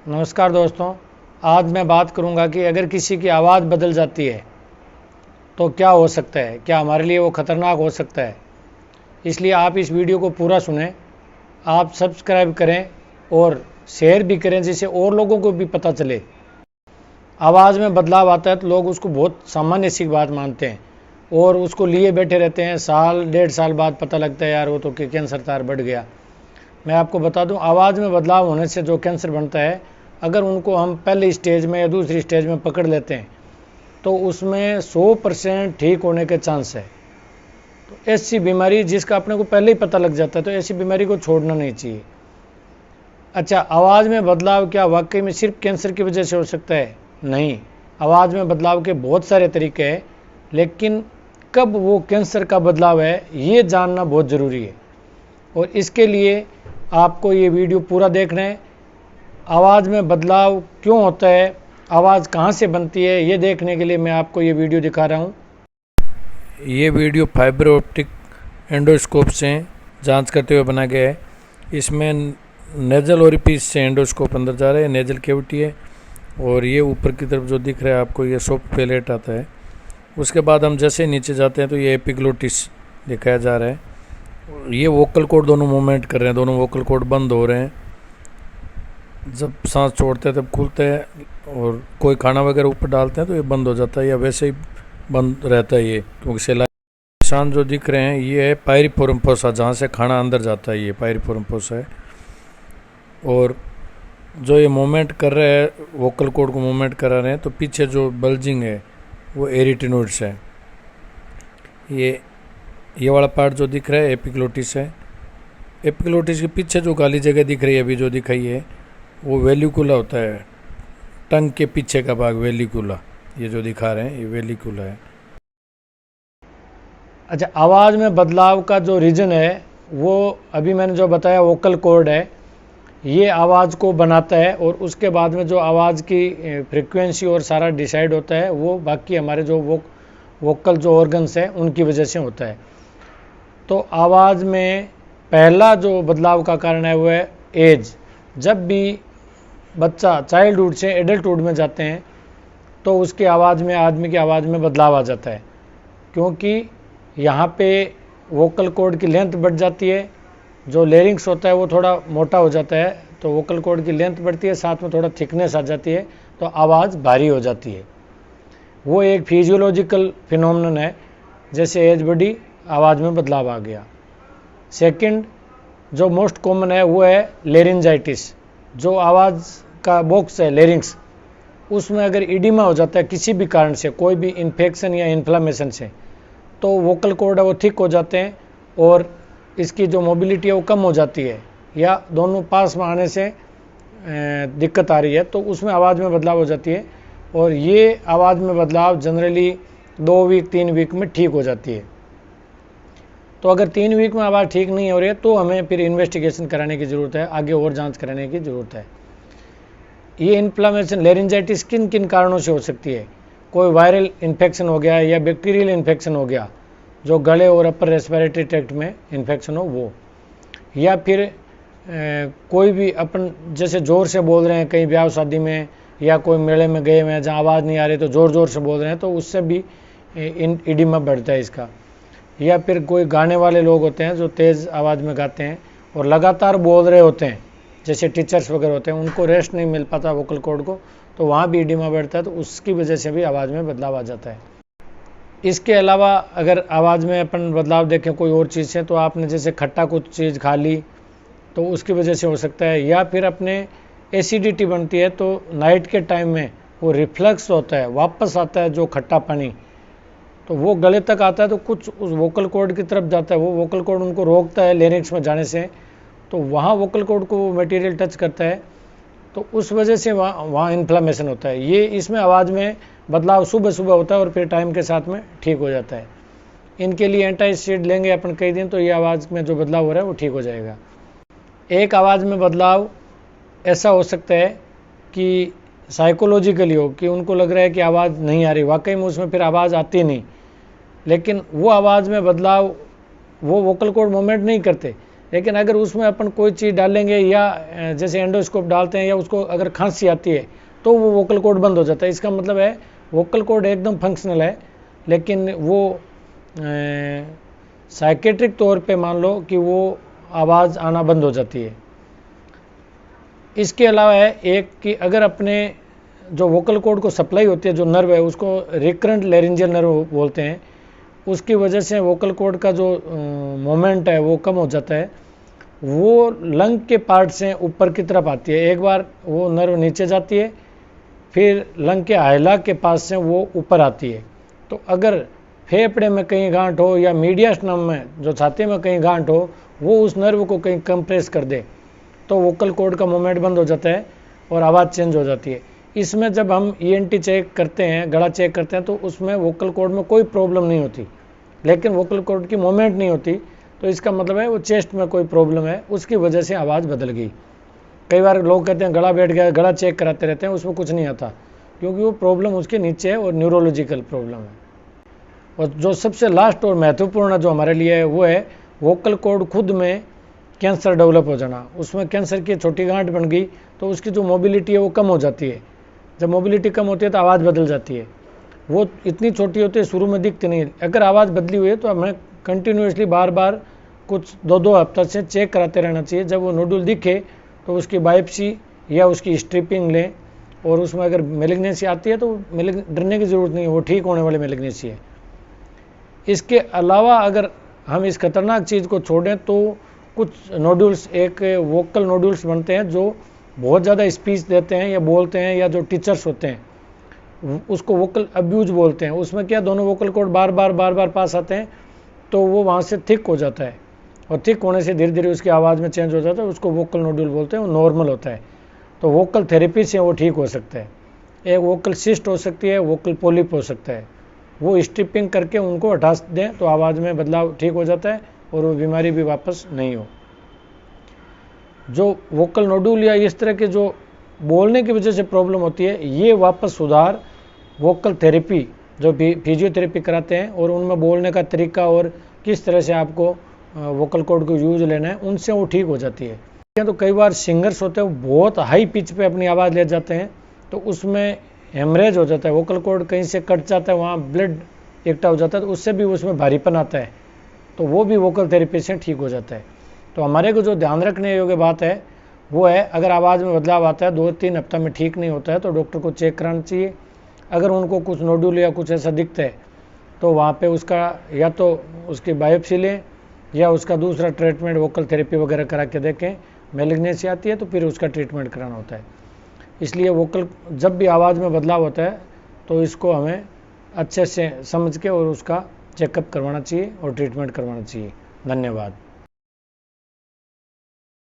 नमस्कार दोस्तों। आज मैं बात करूंगा कि अगर किसी की आवाज़ बदल जाती है तो क्या हो सकता है, क्या हमारे लिए वो ख़तरनाक हो सकता है। इसलिए आप इस वीडियो को पूरा सुनें, आप सब्सक्राइब करें और शेयर भी करें जिससे और लोगों को भी पता चले। आवाज़ में बदलाव आता है तो लोग उसको बहुत सामान्य सी बात मानते हैं और उसको लिए बैठे रहते हैं। साल डेढ़ साल बाद पता लगता है यार वो तो कैंसर तार बढ़ गया। मैं आपको बता दूं, आवाज़ में बदलाव होने से जो कैंसर बनता है, अगर उनको हम पहले स्टेज में या दूसरी स्टेज में पकड़ लेते हैं तो उसमें 100% ठीक होने के चांस है। तो ऐसी बीमारी जिसका अपने को पहले ही पता लग जाता है तो ऐसी बीमारी को छोड़ना नहीं चाहिए। अच्छा, आवाज़ में बदलाव क्या वाकई में सिर्फ कैंसर की वजह से हो सकता है? नहीं, आवाज़ में बदलाव के बहुत सारे तरीके हैं, लेकिन कब वो कैंसर का बदलाव है ये जानना बहुत ज़रूरी है। और इसके लिए आपको ये वीडियो पूरा देखना है। आवाज़ में बदलाव क्यों होता है, आवाज़ कहाँ से बनती है, ये देखने के लिए मैं आपको ये वीडियो दिखा रहा हूँ। ये वीडियो फाइबर ऑप्टिक एंडोस्कोप से जांच करते हुए बना गया है। इसमें नेजल ओरिफिस से एंडोस्कोप अंदर जा रहा है, नेजल कैविटी है, और ये ऊपर की तरफ जो दिख रहा है आपको ये सॉफ्ट पैलेट आता है। उसके बाद हम जैसे नीचे जाते हैं तो ये एपिग्लोटिस दिखाया जा रहा है। ये वोकल कॉर्ड दोनों मूवमेंट कर रहे हैं, दोनों वोकल कॉर्ड बंद हो रहे हैं। जब सांस छोड़ते हैं तब खुलते हैं, और कोई खाना वगैरह ऊपर डालते हैं तो ये बंद हो जाता है, या वैसे ही बंद रहता है ये, क्योंकि सेलाई। निशान जो दिख रहे हैं ये है पायरिफोरम फोसा, जहाँ से खाना अंदर जाता है, ये पायरिफोरम फोसा है। और जो ये मूवमेंट कर रहे हैं, वोकल कॉर्ड को मूवमेंट करा रहे हैं, तो पीछे जो बल्जिंग है वो एरिटिनोइड्स है। ये वाला पार्ट जो दिख रहा है एपिग्लोटिस है। एपिग्लोटिस के पीछे जो काली जगह दिख रही है अभी जो दिखाई है वो वेलिकुला होता है। टंग के पीछे का भाग वेलिकुला, ये जो दिखा रहे हैं ये वेलिकुला है। अच्छा, आवाज़ में बदलाव का जो रीज़न है वो अभी मैंने जो बताया वोकल कॉर्ड है, ये आवाज़ को बनाता है, और उसके बाद में जो आवाज़ की फ्रीक्वेंसी और सारा डिसाइड होता है वो बाकी हमारे जो वोकल जो ऑर्गन्स हैं उनकी वजह से होता है। तो आवाज़ में पहला जो बदलाव का कारण है वो है एज। जब भी बच्चा चाइल्डहुड से एडल्टहुड में जाते हैं तो उसकी आवाज़ में, आदमी की आवाज़ में बदलाव आ जाता है, क्योंकि यहाँ पे वोकल कॉर्ड की लेंथ बढ़ जाती है। जो लेरिंग्स होता है वो थोड़ा मोटा हो जाता है, तो वोकल कॉर्ड की लेंथ बढ़ती है, साथ में थोड़ा थिकनेस आ जाती है, तो आवाज़ भारी हो जाती है। वो एक फिजियोलॉजिकल फिनोमेनन है, जैसे एज बढ़ी आवाज़ में बदलाव आ गया। सेकंड जो मोस्ट कॉमन है वो है लेरिंजाइटिस। जो आवाज़ का बॉक्स है लेरिंग्स, उसमें अगर इडिमा हो जाता है किसी भी कारण से, कोई भी इन्फेक्शन या इन्फ्लामेशन से, तो वोकल कॉर्ड है वो थिक हो जाते हैं और इसकी जो मोबिलिटी है वो कम हो जाती है, या दोनों पास में आने से दिक्कत आ रही है, तो उसमें आवाज़ में बदलाव हो जाती है। और ये आवाज़ में बदलाव जनरली 2 वीक 3 वीक में ठीक हो जाती है। तो अगर 3 वीक में आवाज़ ठीक नहीं हो रही है तो हमें फिर इन्वेस्टिगेशन कराने की ज़रूरत है, आगे और जांच कराने की ज़रूरत है। ये इन्फ्लामेशन लेरिंजाइटिस किन किन कारणों से हो सकती है? कोई वायरल इन्फेक्शन हो गया या बैक्टीरियल इन्फेक्शन हो गया, जो गले और अपर रेस्पिरेटरी ट्रैक्ट में इन्फेक्शन हो वो, या फिर कोई भी अपन जैसे ज़ोर से बोल रहे हैं कहीं ब्याह शादी में या कोई मेले में गए हुए हैं जहाँ आवाज़ नहीं आ रही तो ज़ोर ज़ोर से बोल रहे हैं, तो उससे भी इडिमा बढ़ता है इसका। या फिर कोई गाने वाले लोग होते हैं जो तेज़ आवाज़ में गाते हैं और लगातार बोल रहे होते हैं, जैसे टीचर्स वगैरह होते हैं, उनको रेस्ट नहीं मिल पाता वोकल कॉर्ड को, तो वहाँ भी इडिमा बढ़ता है, तो उसकी वजह से भी आवाज़ में बदलाव आ जाता है। इसके अलावा अगर आवाज़ में अपन बदलाव देखें कोई और चीज़ से, तो आपने जैसे खट्टा कुछ चीज़ खा ली तो उसकी वजह से हो सकता है, या फिर अपने एसिडिटी बनती है तो नाइट के टाइम में वो रिफ्लक्स होता है, वापस आता है जो खट्टा पानी, तो वो गले तक आता है, तो कुछ उस वोकल कॉर्ड की तरफ जाता है, वो वोकल कॉर्ड उनको रोकता है लेरिंग्स में जाने से, तो वहाँ वोकल कॉर्ड को मटेरियल टच करता है, तो उस वजह से वहाँ इन्फ्लामेशन होता है। ये इसमें आवाज़ में बदलाव सुबह सुबह होता है और फिर टाइम के साथ में ठीक हो जाता है। इनके लिए एंटासिड लेंगे अपन कई दिन तो ये आवाज़ में जो बदलाव हो रहा है वो ठीक हो जाएगा। एक आवाज़ में बदलाव ऐसा हो सकता है कि साइकोलॉजिकली हो, कि उनको लग रहा है कि आवाज़ नहीं आ रही, वाकई में उसमें फिर आवाज़ आती नहीं, लेकिन वो आवाज़ में बदलाव वो वोकल कॉर्ड मूवमेंट नहीं करते, लेकिन अगर उसमें अपन कोई चीज़ डालेंगे या जैसे एंडोस्कोप डालते हैं या उसको अगर खांसी आती है तो वो वोकल कॉर्ड बंद हो जाता है। इसका मतलब है वोकल कॉर्ड एकदम फंक्शनल है, लेकिन वो साइकेट्रिक तौर पे मान लो कि वो आवाज़ आना बंद हो जाती है। इसके अलावा है एक कि अगर अपने जो वोकल कॉर्ड को सप्लाई होती है, जो नर्व है उसको रिकरेंट लैरिंजियल नर्व बोलते हैं, उसकी वजह से वोकल कॉर्ड का जो मोमेंट है वो कम हो जाता है। वो लंग के पार्ट से ऊपर की तरफ आती है। एक बार वो नर्व नीचे जाती है, फिर लंग के आयला के पास से वो ऊपर आती है। तो अगर फेफड़े में कहीं गांठ हो या मीडियास्टम में जो छाती में कहीं गांठ हो, वो उस नर्व को कहीं कंप्रेस कर दे तो वोकल कॉर्ड का मूवमेंट बंद हो जाता है और आवाज़ चेंज हो जाती है। इसमें जब हम ईएनटी चेक करते हैं, गला चेक करते हैं, तो उसमें वोकल कॉर्ड में कोई प्रॉब्लम नहीं होती, लेकिन वोकल कॉर्ड की मूवमेंट नहीं होती, तो इसका मतलब है वो चेस्ट में कोई प्रॉब्लम है, उसकी वजह से आवाज़ बदल गई। कई बार लोग कहते हैं गला बैठ गया, गला चेक कराते रहते हैं, उसमें कुछ नहीं आता, क्योंकि वो प्रॉब्लम उसके नीचे है और न्यूरोलॉजिकल प्रॉब्लम है। और जो सबसे लास्ट और महत्वपूर्ण जो हमारे लिए है वो है वोकल कॉर्ड खुद में कैंसर डेवलप हो जाना। उसमें कैंसर की छोटी गांठ बन गई तो उसकी जो मोबिलिटी है वो कम हो जाती है। जब मोबिलिटी कम होती है तो आवाज़ बदल जाती है। वो इतनी छोटी होती है, शुरू में दिखती नहीं। अगर आवाज़ बदली हुई है तो हमें कंटिन्यूसली बार बार कुछ 2-2 हफ्ते से चेक कराते रहना चाहिए। जब वो नोडुल दिखे तो उसकी बायोप्सी या उसकी स्ट्रिपिंग लें, और उसमें अगर मेलिग्नेंसी आती है तो डरने की ज़रूरत नहीं है, वो ठीक होने वाली मेलिग्नेंसी है। इसके अलावा अगर हम इस खतरनाक चीज़ को छोड़ें तो कुछ नोडुल्स, एक वोकल नोडुल्स बनते हैं जो बहुत ज़्यादा स्पीच देते हैं या बोलते हैं, या जो टीचर्स होते हैं उसको वोकल अब्यूज बोलते हैं। उसमें क्या, दोनों वोकल कॉर्ड बार बार पास आते हैं तो वो वहाँ से थिक हो जाता है, और थिक होने से धीरे धीरे उसकी आवाज़ में चेंज हो जाता है। उसको वोकल नोडुल बोलते हैं, वो नॉर्मल होता है। तो वोकल थेरेपी से वो ठीक हो सकता है। एक वोकल सिस्ट हो सकती है, वोकल पॉलिप हो सकता है। वो स्ट्रिपिंग करके उनको हटा दें तो आवाज़ में बदलाव ठीक हो जाता है और वो बीमारी भी वापस नहीं हो। जो वोकल नोडुल या इस तरह के जो बोलने की वजह से प्रॉब्लम होती है, ये वापस सुधार वोकल थेरेपी जो फिजियोथेरेपी कराते हैं और उनमें बोलने का तरीका और किस तरह से आपको वोकल कॉर्ड को यूज लेना है, उनसे वो ठीक हो जाती है। तो कई बार सिंगर्स होते हैं वो बहुत हाई पिच पे अपनी आवाज़ ले जाते हैं तो उसमें हेमरेज हो जाता है, वोकल कॉर्ड कहीं से कट जाता है, वहाँ ब्लड इकट्ठा हो जाता है, तो उससे भी उसमें भारीपन आता है, तो वो भी वोकल थेरेपी से ठीक हो जाता है। तो हमारे को जो ध्यान रखने योग्य बात है वो है, अगर आवाज़ में बदलाव आता है 2-3 हफ्ता में ठीक नहीं होता है तो डॉक्टर को चेक कराना चाहिए। अगर उनको कुछ नोडुल या कुछ ऐसा दिखता है तो वहाँ पे उसका या तो उसकी बायोप्सी लें या उसका दूसरा ट्रीटमेंट वोकल थेरेपी वगैरह करा के देखें। मेलिग्नेंसी आती है तो फिर उसका ट्रीटमेंट कराना होता है। इसलिए वोकल जब भी आवाज़ में बदलाव होता है तो इसको हमें अच्छे से समझ के और उसका चेकअप करवाना चाहिए और ट्रीटमेंट करवाना चाहिए। धन्यवाद।